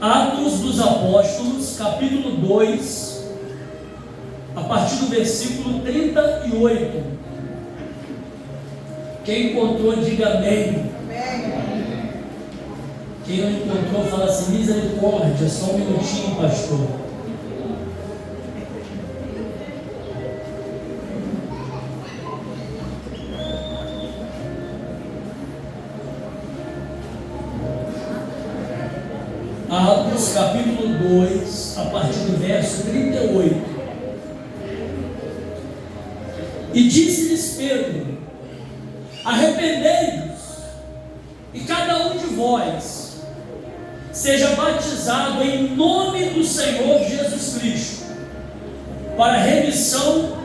Atos dos Apóstolos, capítulo 2, a partir do versículo 38. Quem encontrou, diga amém. Quem não encontrou, fala assim: misericórdia, só um minutinho, pastor. Atos capítulo 2, a partir do verso 38. E disse-lhes Pedro: arrependei-vos, e cada um de vós seja batizado em nome do Senhor Jesus Cristo, para a remissão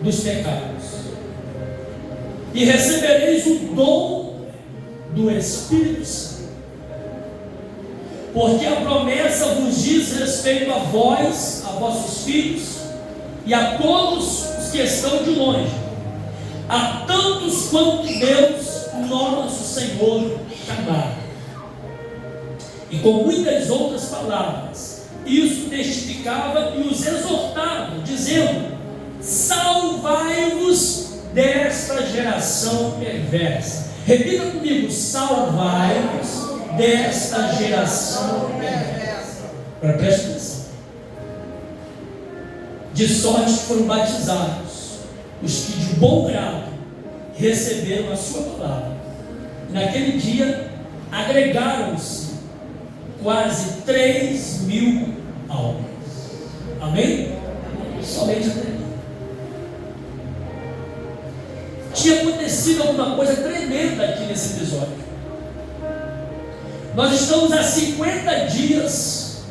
dos pecados, e recebereis o dom do Espírito Santo. Porque a promessa vos diz respeito a vós, a vossos filhos, e a todos os que estão de longe, a tantos quanto Deus, nosso Senhor, chamar. E com muitas outras palavras, isso testificava e os exortava, dizendo: salvai-vos desta geração perversa. Repita comigo: salvai-vos desta geração perversa. Agora preste atenção. De sorte que foram batizados os que de bom grado receberam a sua palavra. Naquele dia agregaram-se quase 3.000 almas. Amém? Somente até aqui. Tinha acontecido alguma coisa tremenda aqui nesse episódio. Nós estamos há 50 dias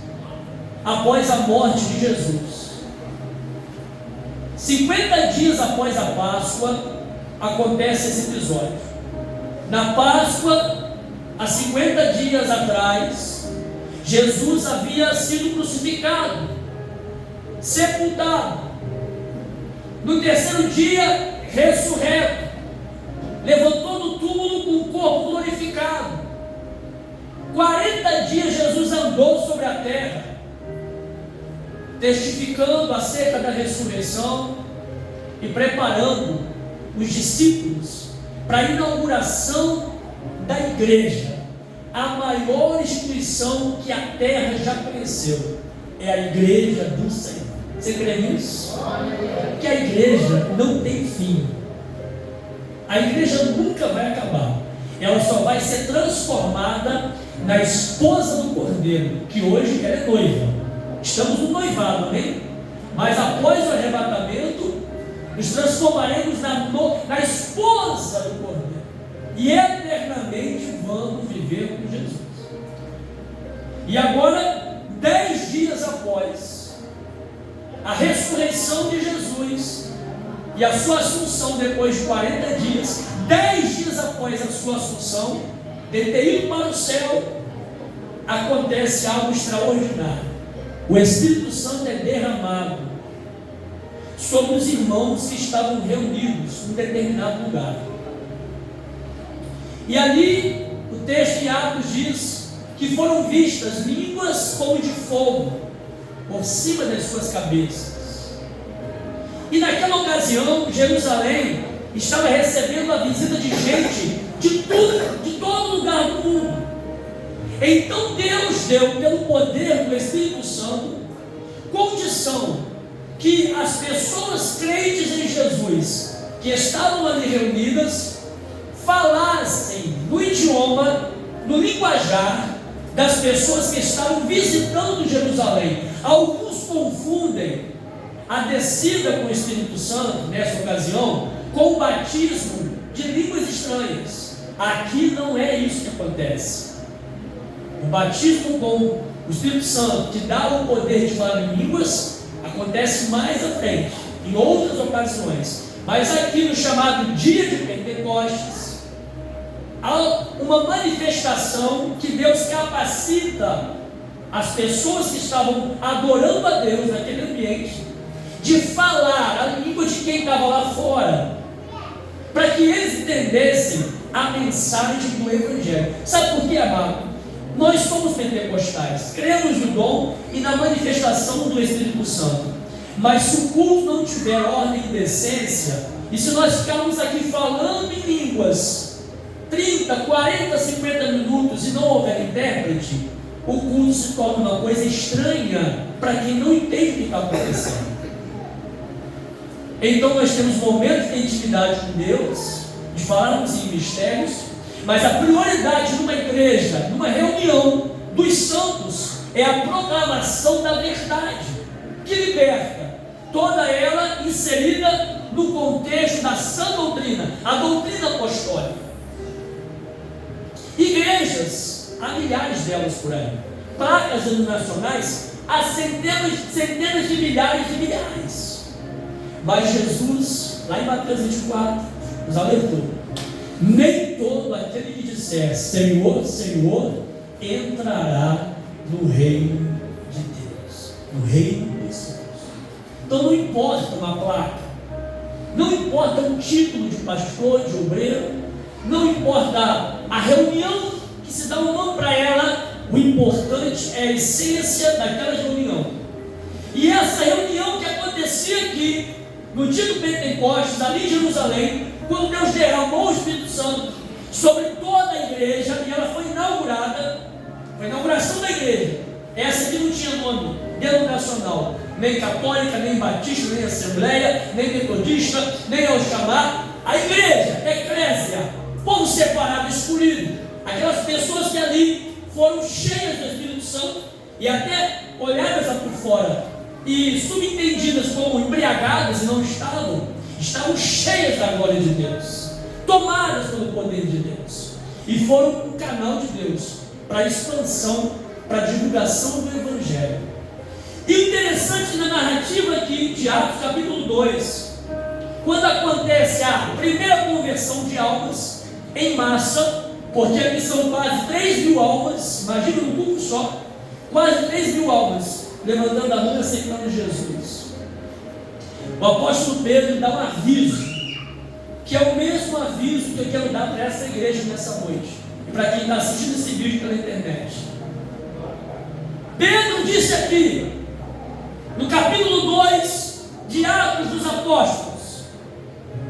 após a morte de Jesus. 50 dias após a Páscoa acontece esse episódio. Na Páscoa, há 50 dias atrás, Jesus havia sido crucificado, sepultado. No terceiro dia, ressurreto, levantou do túmulo com o corpo glorificado. 40 dias Jesus andou sobre a terra, testificando acerca da ressurreição e preparando os discípulos para a inauguração da igreja, a maior instituição que a terra já conheceu, é a igreja do Senhor. Você crê nisso? Que a igreja não tem fim. A igreja nunca vai acabar. Ela só vai ser transformada na esposa do Cordeiro, que hoje ela é noiva. Estamos no noivado, amém? Mas após o arrebatamento, nos transformaremos na esposa do Cordeiro, e eternamente vamos viver com Jesus. E agora, 10 dias após a ressurreição de Jesus e a sua assunção, depois de 40 dias, 10 dias após a sua assunção, de ter ido para o céu, acontece algo extraordinário. O Espírito Santo é derramado sobre os irmãos que estavam reunidos em determinado lugar. E ali, o texto em Atos diz que foram vistas línguas como de fogo por cima das suas cabeças. E naquela ocasião, Jerusalém estava recebendo a visita de gente de todo lugar do mundo. Então Deus deu, pelo poder do Espírito Santo, condição que as pessoas crentes em Jesus, que estavam ali reunidas, falassem no idioma, no linguajar das pessoas que estavam visitando Jerusalém. Alguns confundem a descida com o Espírito Santo, nessa ocasião, com o batismo de línguas estranhas. Aqui não é isso que acontece. O batismo com o Espírito Santo, que dá o poder de falar em línguas, acontece mais à frente, em outras ocasiões. Mas aqui no chamado dia de Pentecostes, há uma manifestação que Deus capacita as pessoas que estavam adorando a Deus naquele ambiente, de falar a língua de quem estava lá fora, para que eles entendessem a mensagem do Evangelho. Sabe por quê, amado? Nós somos pentecostais, cremos no dom e na manifestação do Espírito Santo. Mas se o culto não tiver ordem e decência, e se nós ficarmos aqui falando em línguas 30, 40, 50 minutos e não houver intérprete, o culto se torna uma coisa estranha para quem não entende o que está acontecendo. Então nós temos momentos de intimidade com Deus, de falarmos em mistérios, mas a prioridade numa igreja, numa reunião dos santos, é a proclamação da verdade, que liberta, toda ela inserida no contexto da sã doutrina, a doutrina apostólica. Igrejas, há milhares delas por aí, placas denominacionais, há centenas de milhares. Mas Jesus, lá em Mateus 24, nos alertou: nem todo aquele que disser Senhor, Senhor, entrará no reino de Deus, no reino dos céus. Então não importa uma placa, não importa um título de pastor, de obreiro, não importa a reunião que se dá um nome para ela, o importante é a essência daquela reunião. E essa reunião que acontecia aqui, no dia do Pentecostes, ali em Jerusalém, quando Deus derramou o Espírito Santo sobre toda a igreja, e ela foi inaugurada, foi a inauguração da igreja. Essa aqui não tinha nome denominacional, nem católica, nem batista, nem assembleia, nem metodista, nem Alxamar. A igreja, eclésia, povo separado, escolhido, aquelas pessoas que ali foram cheias do Espírito Santo e até olhadas lá por fora e subentendidas como embriagadas, e não estavam cheias da glória de Deus, tomadas pelo poder de Deus, e foram um canal de Deus para a expansão, para a divulgação do Evangelho. E interessante na narrativa aqui de Atos capítulo 2, quando acontece a primeira conversão de almas em massa, porque aqui são quase 3.000 almas, imagina um culto só, quase 3.000 almas levantando a mão e aceitando Jesus. O apóstolo Pedro dá um aviso, que é o mesmo aviso que eu quero dar para essa igreja nessa noite, e para quem está assistindo esse vídeo pela internet. Pedro disse aqui, no capítulo 2 de Atos dos Apóstolos,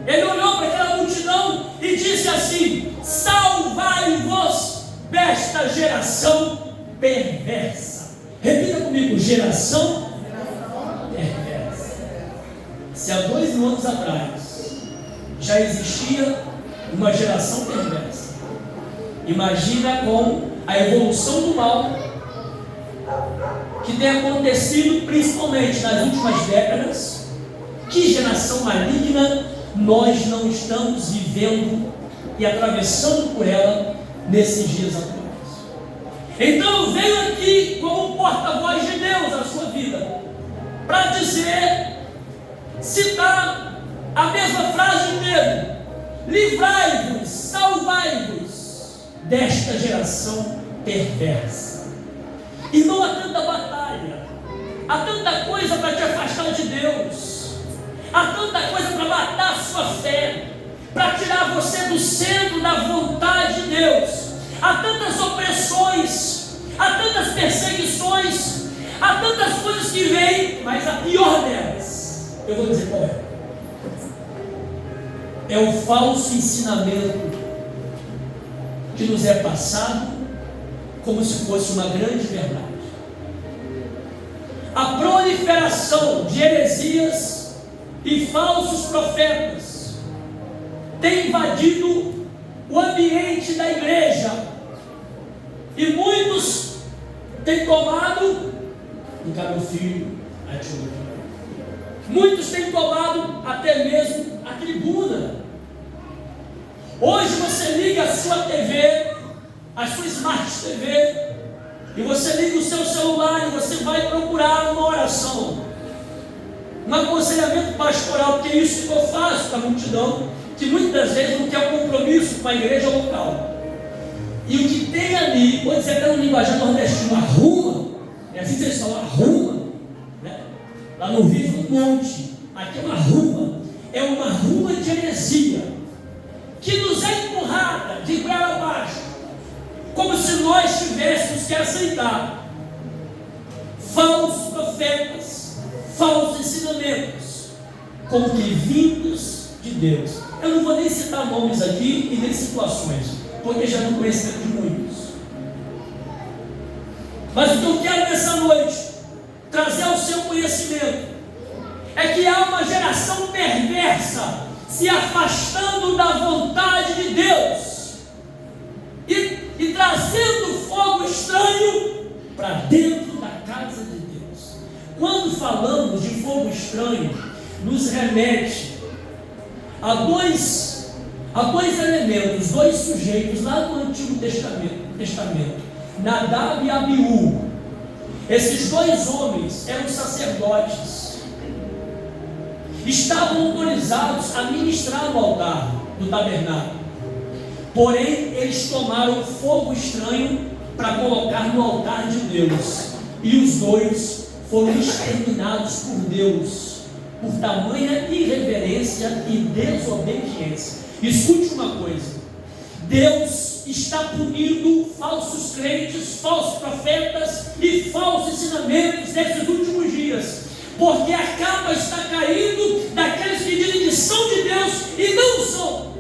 ele olhou para aquela multidão e disse assim: salvai-vos desta geração perversa. Repita comigo: geração perversa. Se há 2.000 anos atrás já existia uma geração perversa, imagina com a evolução do mal que tem acontecido principalmente nas últimas décadas. Que geração maligna nós não estamos vivendo e atravessando por ela nesses dias atuais. Então eu venho aqui como porta-voz de Deus na sua vida, para dizer, citar a mesma frase de Pedro: livrai-vos, salvai-vos desta geração perversa. E não há tanta batalha, há tanta coisa para te afastar de Deus, há tanta coisa para matar a sua fé, para tirar você do centro da vontade de Deus. Há tantas opressões, há tantas perseguições, há tantas coisas que vêm, mas a pior delas, eu vou dizer qual é. É o falso ensinamento que nos é passado como se fosse uma grande verdade. A proliferação de heresias e falsos profetas tem invadido o ambiente da igreja, e muitos têm tomado, no caso do filho, a teologia, muitos têm tomado até mesmo a tribuna. Hoje você liga a sua TV, a sua Smart TV, e você liga o seu celular e você vai procurar uma oração, um aconselhamento pastoral, porque isso ficou fácil para a multidão, que muitas vezes não quer um compromisso com a igreja local. E o que tem ali, pode ser até no linguajar nordestino, arruma, é assim que vocês falam, arruma, né? Lá no Rio, um monte, aqui é uma ruma de heresia, que nos é empurrada de goela abaixo, como se nós tivéssemos que aceitar falsos profetas, falsos ensinamentos, como que vindos de Deus. Eu não vou nem citar nomes aqui e nem situações, porque já não conhecemos de muitos. Mas o que eu quero nessa noite trazer ao seu conhecimento é que há uma geração perversa se afastando da vontade de Deus e trazendo fogo estranho para dentro da casa de Deus. Quando falamos de fogo estranho, nos remete a dois elementos, dois sujeitos lá do Antigo Testamento, Nadab e Abiú. Esses dois homens eram sacerdotes, estavam autorizados a ministrar no altar do tabernáculo, porém eles tomaram fogo estranho para colocar no altar de Deus, e os dois foram exterminados por Deus, por tamanha irreverência e desobediência. Escute uma coisa: Deus está punindo falsos crentes, falsos profetas e falsos ensinamentos nesses últimos dias, porque a capa está caindo daqueles que dizem que são de Deus e não são.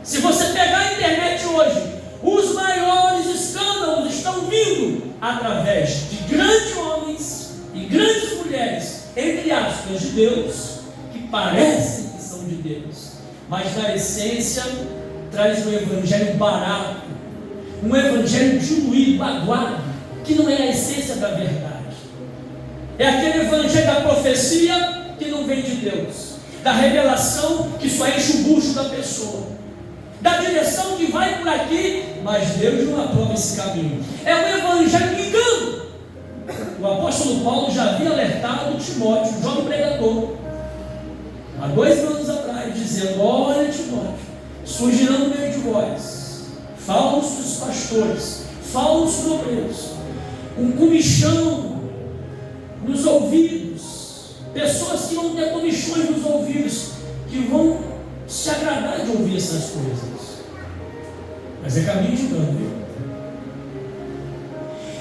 Se você pegar a internet hoje, os maiores escândalos estão vindo através de grandes homens e grandes mulheres, entre aspas, de Deus, que parecem que são de Deus, mas na essência traz um evangelho barato, um evangelho diluído, aguado, que não é a essência da verdade. É aquele evangelho da profecia que não vem de Deus, da revelação que só enche o bucho da pessoa, da direção que vai por aqui, mas Deus não aprova esse caminho. É um evangelho de engano. O apóstolo Paulo já havia alertado Timóteo, o jovem pregador, há 2 anos atrás, dizendo: olha, Timóteo, surgirão no meio de vós falsos pastores, falsos obreiros, com comichão nos ouvidos, pessoas que vão ter comichões nos ouvidos, que vão se agradar de ouvir essas coisas, mas é caminho de engano, viu?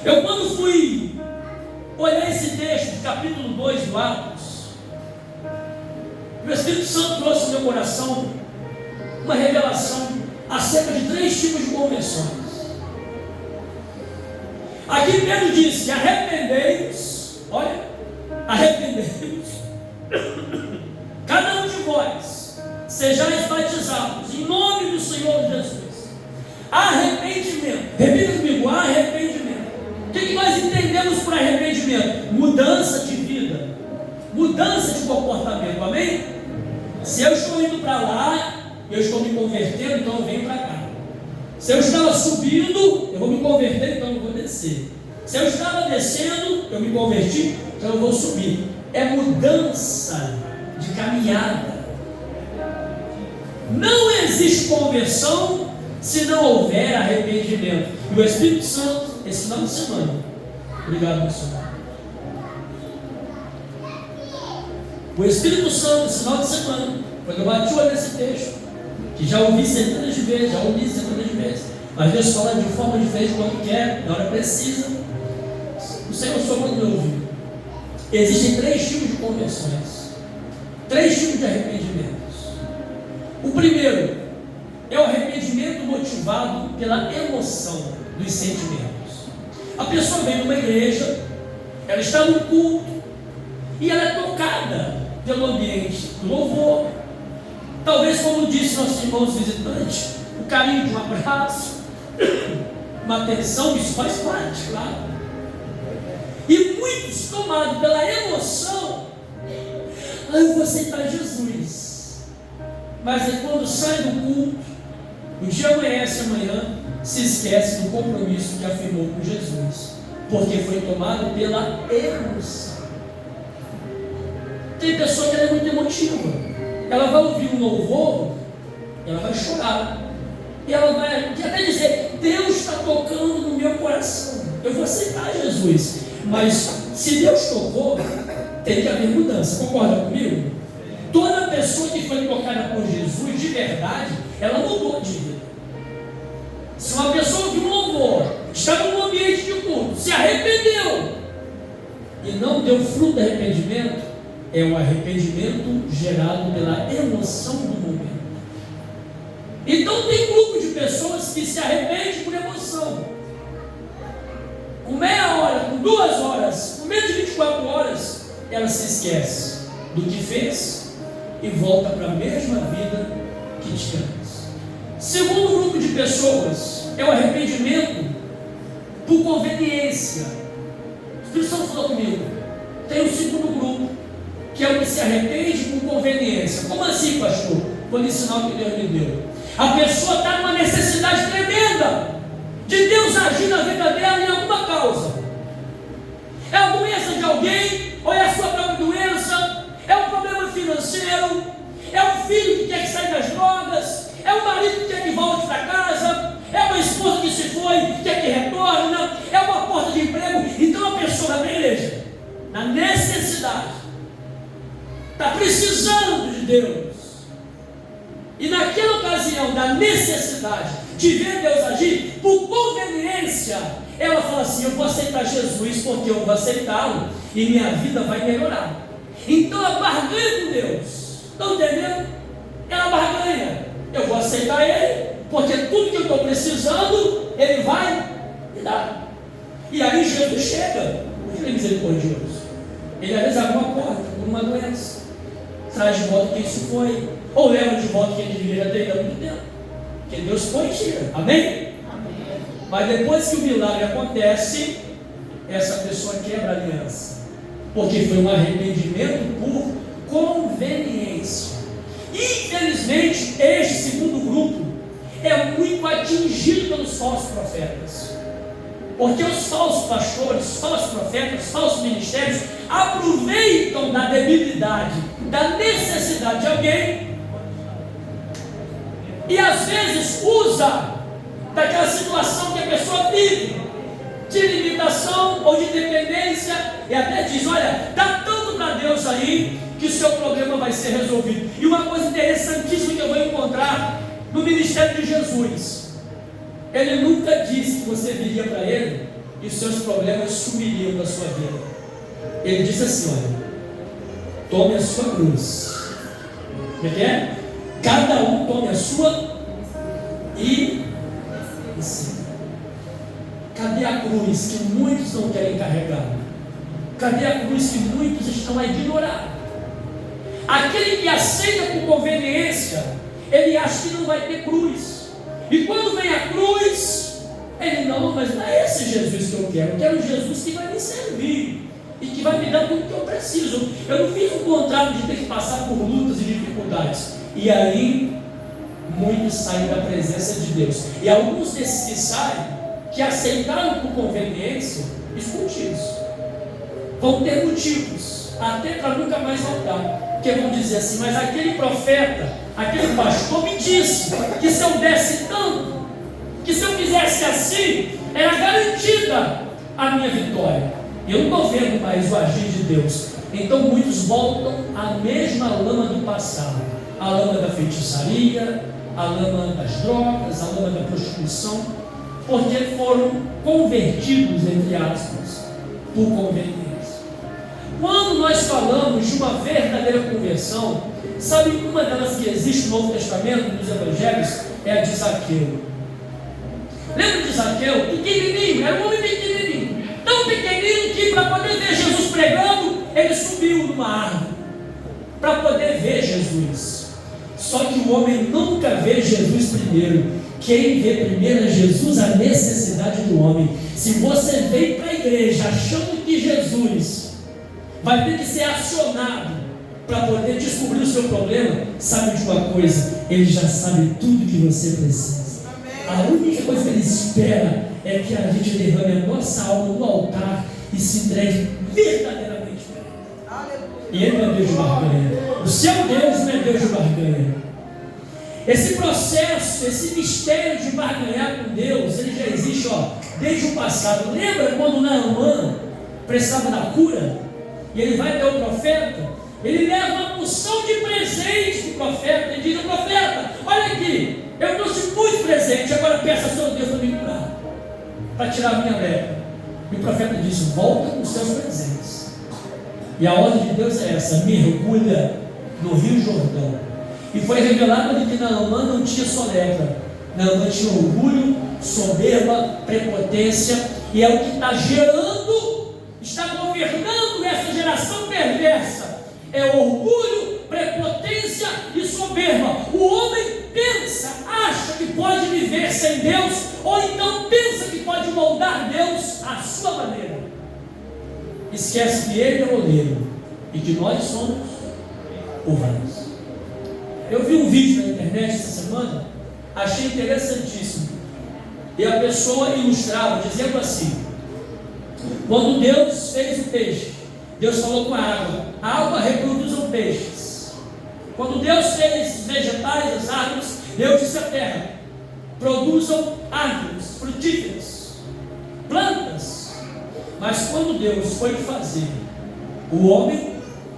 Eu, quando fui olhar esse texto do capítulo 2 do Atos, o Espírito Santo trouxe no meu coração uma revelação acerca de 3 tipos de conversões. Aqui Pedro disse: arrependei-vos, olha, arrependei-vos, cada um de vós, sejais batizados em nome do Senhor Jesus. Arrependimento, repita comigo: arrependimento. O que nós entendemos por arrependimento? Mudança de vida, mudança de comportamento, amém? Se eu estou indo para lá, eu estou me convertendo, então eu venho para cá. Se eu estava subindo, eu vou me converter, então eu vou descer. Se eu estava descendo, eu me converti, então eu vou subir. É mudança de caminhada. Não existe conversão se não houver arrependimento. E o Espírito Santo, esse final de semana, obrigado, meu Senhor. O Espírito Santo, esse final de semana, quando eu bati o olho nesse texto, que já ouvi centenas de vezes, mas Deus fala de forma diferente quando quer, na hora precisa. O Senhor só quando me ouviu. Existem 3 tipos de conversões, 3 tipos de arrependimentos. O primeiro é o arrependimento motivado pela emoção dos sentimentos. A pessoa vem numa igreja, ela está no culto e ela é tocada pelo ambiente do louvor. Talvez, como disse nossos irmãos visitantes, o carinho de um abraço, uma atenção, isso faz parte, claro. E muitos, tomados pela emoção, eu vou aceitar Jesus. Mas é quando sai do culto, o dia amanhece, amanhã se esquece do compromisso que afirmou com Jesus, porque foi tomado pela emoção. Tem pessoa que ela é muito emotiva, ela vai ouvir um louvor, ela vai chorar, e ela vai até dizer: Deus está tocando no meu coração, eu vou aceitar Jesus. Mas se Deus tocou, tem que haver mudança, concorda comigo? Toda pessoa que foi tocada por Jesus de verdade, ela mudou de vida. Se uma pessoa ouviu um louvor, estava num ambiente de culto, se arrependeu e não deu fruto de arrependimento, é um arrependimento gerado pela emoção do momento. Então tem grupo de pessoas que se arrependem por emoção. Com meia hora, com 2 horas, com menos de 24 horas, ela se esquece do que fez e volta para a mesma vida que tinha antes. Segundo grupo de pessoas é o arrependimento por conveniência. O Espírito Santo falou comigo. Tem o segundo grupo, que é o que se arrepende por conveniência. Como assim, pastor? Vou lhe ensinar o que Deus me deu. A pessoa está numa necessidade tremenda de Deus agir na vida dela em alguma causa. É a doença de alguém, ou é a sua própria doença, é um problema financeiro, é um filho que quer que saia das drogas, é um marido que quer que volte para casa, é uma esposa que se foi, quer que retorne, é uma porta de emprego. Então a pessoa vai para a igreja, na necessidade, está precisando de Deus. E naquela ocasião da necessidade de ver Deus agir, por conveniência, ela fala assim: eu vou aceitar Jesus porque eu vou aceitá-lo e minha vida vai melhorar. Então ela barganha com Deus. Estão entendendo? Ela barganha. Eu vou aceitar Ele porque tudo que eu estou precisando Ele vai me dar. E aí Jesus chega, Ele é misericordioso. Ele às vezes abre uma porta por uma doença, traz de volta quem se foi, ou leva de volta quem deveria ter há muito tempo. Porque Deus põe e tira. Amém? Amém? Mas depois que o milagre acontece, essa pessoa quebra a aliança. Porque foi um arrependimento por conveniência. Infelizmente, este segundo grupo é muito atingido pelos falsos profetas. Porque os falsos pastores, falsos profetas, falsos ministérios aproveitam da debilidade, da necessidade de alguém e às vezes usa daquela situação que a pessoa vive, de limitação ou de dependência, e até diz: olha, dá tanto para Deus aí que o seu problema vai ser resolvido. E uma coisa interessantíssima que eu vou encontrar no ministério de Jesus: Ele nunca disse que você viria para Ele e os seus problemas sumiriam da sua vida. Ele disse assim: olha, tome a sua cruz. Como é que é? Cada um tome a sua e siga. Cadê a cruz que muitos não querem carregar? Cadê a cruz que muitos estão a ignorar? Aquele que aceita por conveniência, ele acha que não vai ter cruz. E quando vem a cruz, ele: não, mas não é esse Jesus que eu quero um Jesus que vai me servir e que vai me dar tudo que eu preciso. Eu não fiz um contrato de ter que passar por lutas e dificuldades. E aí, muitos saem da presença de Deus. E alguns desses que saem, que aceitaram por conveniência, escute isso, vão ter motivos até para nunca mais voltar. Porque vão dizer assim: mas aquele profeta, aquele pastor me disse que se eu desse tanto, que se eu fizesse assim, era garantida a minha vitória. Eu não estou vendo mais o agir de Deus. Então muitos voltam à mesma lama do passado, a lama da feitiçaria, a lama das drogas, a lama da prostituição, porque foram convertidos, entre aspas, por conveniência. Quando nós falamos de uma verdadeira conversão, sabe uma delas que existe no Novo Testamento, nos Evangelhos, é a de Zaqueu. Lembra de Zaqueu? Pequenininho, era um homem pequenininho, tão pequenino que para poder ver Jesus pregando, ele subiu numa árvore para poder ver Jesus. Só que o homem nunca vê Jesus primeiro. Quem vê primeiro é Jesus, a necessidade do homem. Se você vem para a igreja achando que Jesus vai ter que ser acionado para poder descobrir o seu problema, sabe de uma coisa: Ele já sabe tudo que você precisa. A única coisa que Ele espera é que a gente derrame a nossa alma no altar e se entregue verdadeiramente para Ele. E Ele não é Deus de barganha. O seu Deus não é Deus de barganha. Esse processo, esse mistério de barganhar com Deus, ele já existe desde o passado. Lembra quando Naamã precisava da cura? E ele vai até o profeta, ele leva uma porção de presentes para o profeta, e diz: profeta, olha aqui, eu trouxe muito presente, agora peço a seu Deus para me curar, para tirar a minha lepra. E o profeta disse: volta com os seus presentes. E a ordem de Deus é essa: mergulha no Rio Jordão. E foi revelado ali que Naamã não tinha só lepra. Naamã tinha orgulho, soberba, prepotência, e é o que está gerando, está governando essa geração perversa. É orgulho, prepotência e soberba. O homem pensa, acha que pode viver sem Deus, ou então pensa que pode moldar Deus à sua maneira. Esquece que Ele é o oleiro e que nós somos o vaso. Eu vi um vídeo na internet essa semana, achei interessantíssimo. E a pessoa ilustrava, dizendo assim: quando Deus fez o peixe, Deus falou com a água reproduzam peixes. Quando Deus fez os vegetais, as árvores, Deus disse à terra: produzam árvores frutíferas, plantas. Mas quando Deus foi fazer o homem,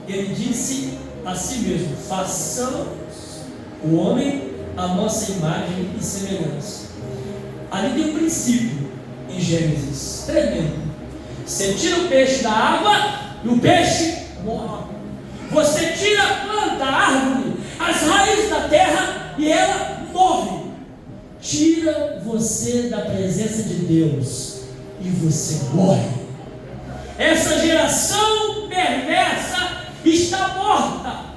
Ele disse a si mesmo: façamos o homem a nossa imagem e semelhança. Ali tem um princípio em Gênesis tremendo. Você tira o peixe da água e o peixe morre. Você tira a planta, a árvore, as raízes da terra e ela morre. Tira você da presença de Deus e você morre. Essa geração perversa está morta.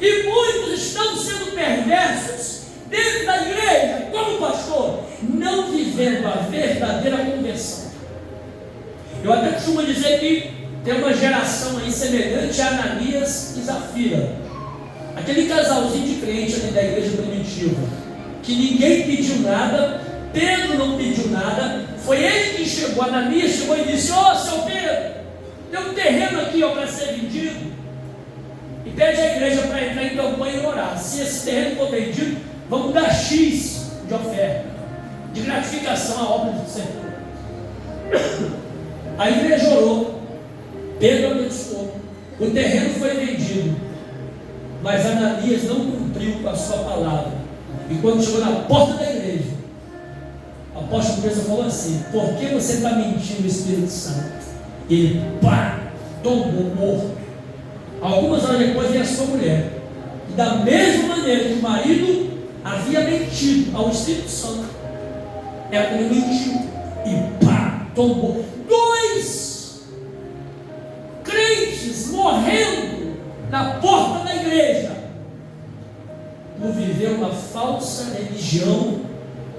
E muitos estão sendo perversos dentro da igreja, como pastor, não vivendo a verdadeira conversão. Eu até costumo dizer que tem uma geração aí semelhante a Ananias e Zafira, aquele casalzinho de crente ali da igreja primitiva, que ninguém pediu nada, Pedro não pediu nada, foi ele que chegou. Ananias chegou e disse: ô seu Pedro, tem um terreno aqui para ser vendido, e pede à igreja para entrar em campanha e orar. Se esse terreno for vendido, vamos dar X de oferta, de gratificação à obra do Senhor. A igreja orou, Pedro abençoou, o terreno foi vendido, mas Ananias não cumpriu com a sua palavra. E quando chegou na porta da igreja, o apóstolo Pedro falou assim: por que você está mentindo, Espírito Santo? E ele, tombou morto. Algumas horas depois veio a sua mulher, e da mesma maneira que o marido havia mentido ao Espírito Santo, ela também mentiu e tombou. 2 crentes morrendo na porta da igreja por viver uma falsa religião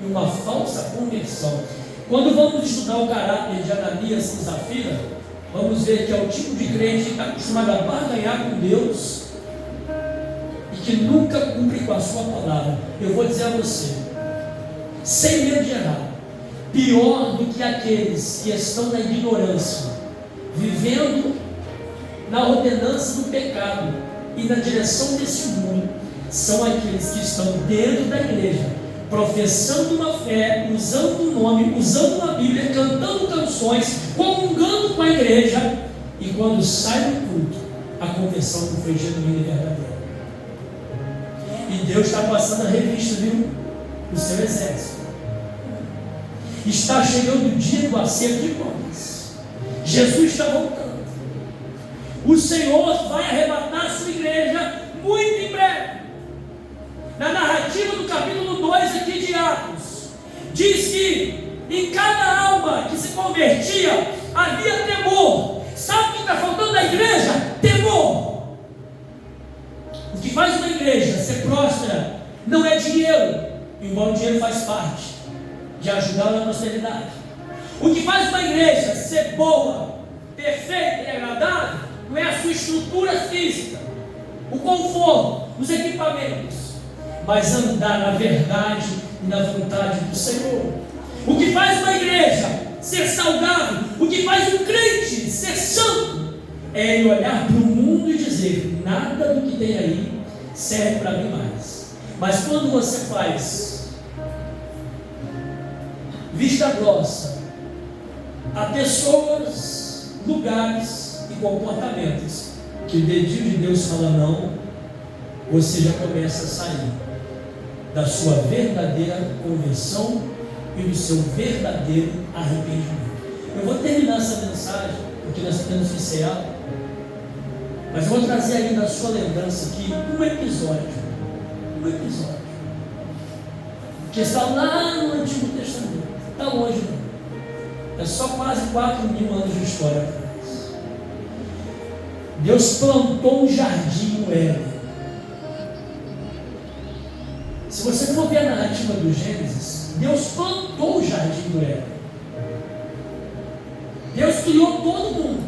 e uma falsa conversão. Quando vamos estudar o caráter de Ananias e Zafira, vamos ver que é o tipo de crente que está acostumado a barganhar com Deus e que nunca cumpre com a sua palavra. Eu vou dizer a você, sem medo de errar, pior do que aqueles que estão na ignorância, vivendo na ordenança do pecado e na direção desse mundo, são aqueles que estão dentro da igreja, professando uma fé, usando o nome, usando a Bíblia, cantando canções, comungando com a igreja, e quando sai do culto, a conversão não foi genuína e verdadeira. E Deus está passando a revista, viu? O seu exército. Está chegando o dia do acerto de contas. Jesus está voltando. O Senhor vai arrebatar a sua igreja muito em breve. Na narrativa do capítulo 2 aqui de Atos, diz que em cada alma que se convertia havia temor. Sabe o que está faltando na igreja? Temor. O que faz uma igreja ser próspera não é dinheiro, embora o dinheiro faz parte de ajudar na prosperidade. O que faz uma igreja ser boa, perfeita e agradável não é a sua estrutura física, o conforto, os equipamentos, mas andar na verdade e na vontade do Senhor. O que faz uma igreja ser saudável, o que faz um crente ser santo, é ele olhar para o mundo e dizer: nada do que tem aí serve para mim mais. Mas quando você faz vista grossa a pessoas, lugares e comportamentos que o dedinho de Deus fala não, você já começa a sair da sua verdadeira conversão e do seu verdadeiro arrependimento. Eu vou terminar essa mensagem, porque nós temos que encerrar, mas eu vou trazer ainda a sua lembrança aqui um episódio, que está lá no Antigo Testamento, está longe não, é só quase 4.000 anos de história atrás. Deus plantou um jardim no Éden. Se você for ver a narrativa do Gênesis, Deus plantou o jardim do Éden. Deus criou todo mundo,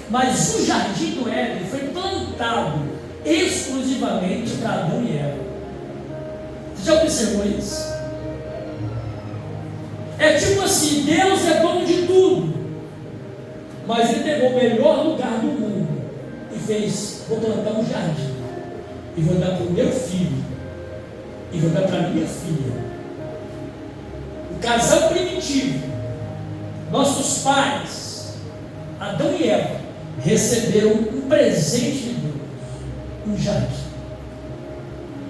mas o jardim do Éden foi plantado exclusivamente para Adão e Eva. Você já observou isso? É tipo assim, Deus é dono de tudo, mas Ele pegou o melhor lugar do mundo e fez: vou plantar um jardim, e vou dar para o meu filho, e vou dar para a minha filha. O casal primitivo, nossos pais, Adão e Eva, receberam um presente de Deus, um jardim.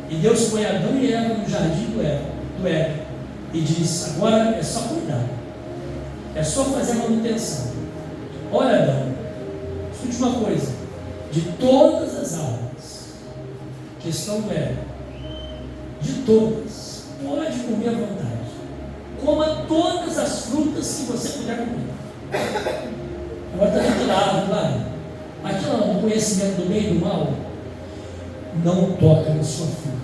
E Deus põe Adão e Eva no jardim do Éden e diz: agora é só cuidar, é só fazer a manutenção. Olha, Adão, escute uma coisa: de todas as árvores que estão no Éden, de todas, pode comer à vontade, coma todas as frutas que você puder comer. Agora está naquela árvore lá, aquela do conhecimento do bem e do mal, não toca na sua fruta.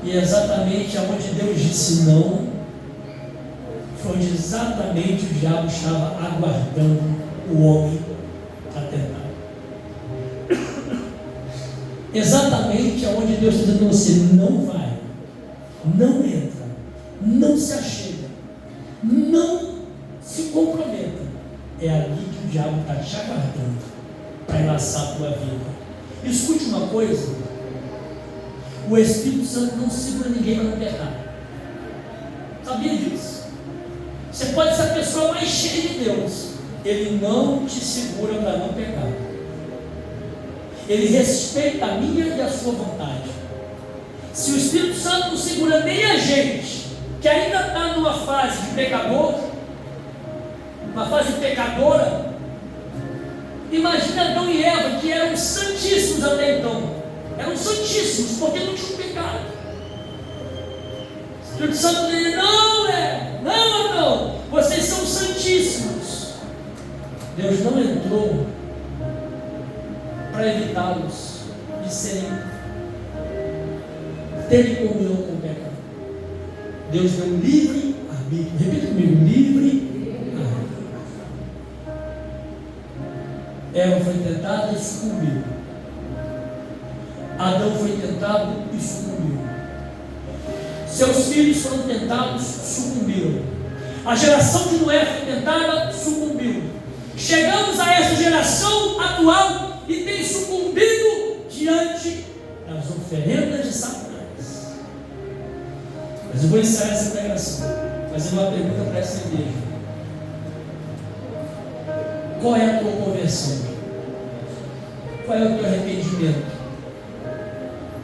E é exatamente aonde Deus disse não, foi onde exatamente o diabo estava aguardando o homem para tentar. Exatamente aonde Deus está dizendo: você não vai, não entra, não se achega, não se comprometa. É ali que o diabo está te aguardando para enlaçar a tua vida. Escute uma coisa: o Espírito Santo não segura ninguém para não pecar. Sabia disso? Você pode ser a pessoa mais cheia de Deus, Ele não te segura para não pecar. Ele respeita a minha e a sua vontade. Se o Espírito Santo não segura nem a gente, que ainda está numa fase de pecador, uma fase pecadora, imagina Adão e Eva, que eram santíssimos até então. Eram santíssimos, porque não tinham pecado. O Espírito Santo dele: não, vocês são santíssimos. Deus não entrou para evitá-los de terem comunhão com o pecado. Deus deu livre arbítrio. Repita comigo: livre arbítrio. Eva foi tentada e sucumbiu. Adão foi tentado e sucumbiu. Seus filhos foram tentados, sucumbiram. A geração de Noé foi tentada, sucumbiu. Chegamos a essa geração atual e tem sucumbido diante das oferendas de Satanás. Mas eu vou encerrar essa pregação fazendo uma pergunta para essa igreja: qual é a tua conversão? Qual é o teu arrependimento?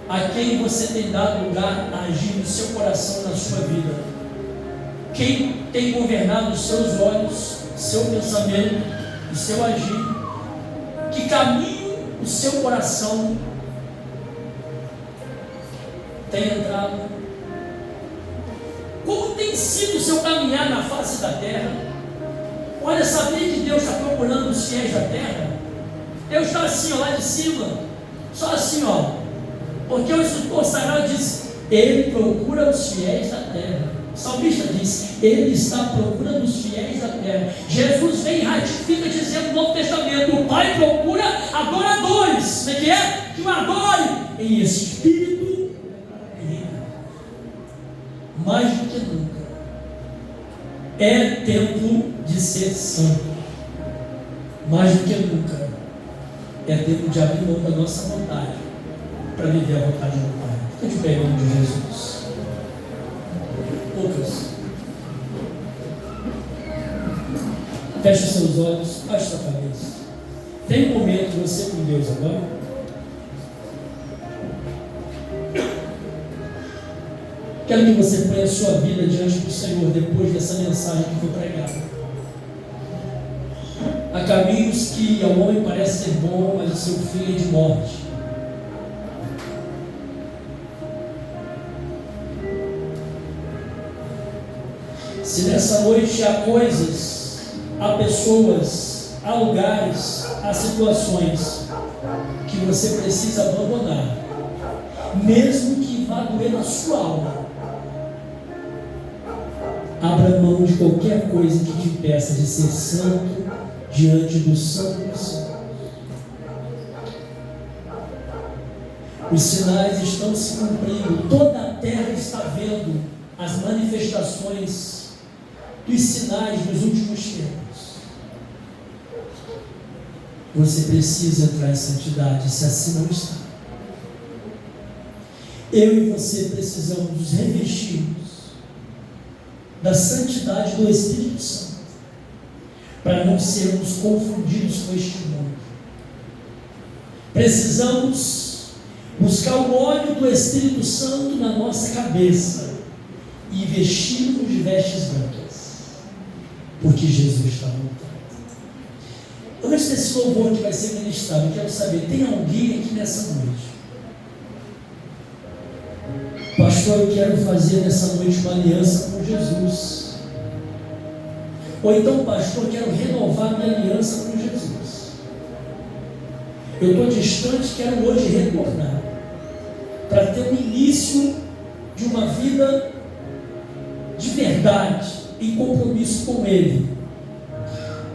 A quem você tem dado lugar a agir no seu coração, na sua vida? Quem tem governado os seus olhos, seu pensamento, o seu agir? Que caminho o seu coração tem entrado? Como tem sido o seu caminhar na face da terra? Olha, sabia que Deus está procurando os fiéis da terra? Deus está assim, ó, lá de cima, só assim, ó. Porque o escritor sagrado diz: Ele procura os fiéis da terra. O salmista diz: Ele está à procura dos fiéis da terra. Jesus vem e ratifica, dizendo no Novo Testamento: o Pai procura adoradores. Como é que é? Que o adore em espírito e em verdade. Mais do que nunca, é tempo de ser santo. Mais do que nunca, é tempo de abrir mão da nossa vontade para viver a vontade do Pai. Fica de pé em nome de Jesus. Lucas, feche seus olhos, baixe sua cabeça. Tem um momento você com Deus agora. Quero que você ponha a sua vida diante do Senhor depois dessa mensagem que foi pregada. Há caminhos que ao homem parece ser bom, mas o seu fim é de morte. Se nessa noite há coisas, há pessoas, há lugares, há situações que você precisa abandonar, mesmo que vá doer na sua alma, abra mão de qualquer coisa que te peça de ser santo diante do Santo dos Santos. Os sinais estão se cumprindo, toda a terra está vendo as manifestações dos sinais dos últimos tempos. Você precisa entrar em santidade, se assim não está. Eu e você precisamos nos revestirmos da santidade do Espírito Santo, para não sermos confundidos com este mundo. Precisamos buscar o óleo do Espírito Santo na nossa cabeça e vestirmos de vestes brancas, porque Jesus está voltando. Antes desse louvor que vai ser ministrado, eu quero saber, tem alguém aqui nessa noite? Pastor, eu quero fazer nessa noite uma aliança com Jesus. Ou então, pastor, eu quero renovar minha aliança com Jesus. Eu estou distante, quero hoje retornar, para ter o início de uma vida de verdade, em compromisso com Ele.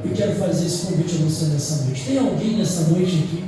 Eu quero fazer esse convite a você nessa noite. Tem alguém nessa noite aqui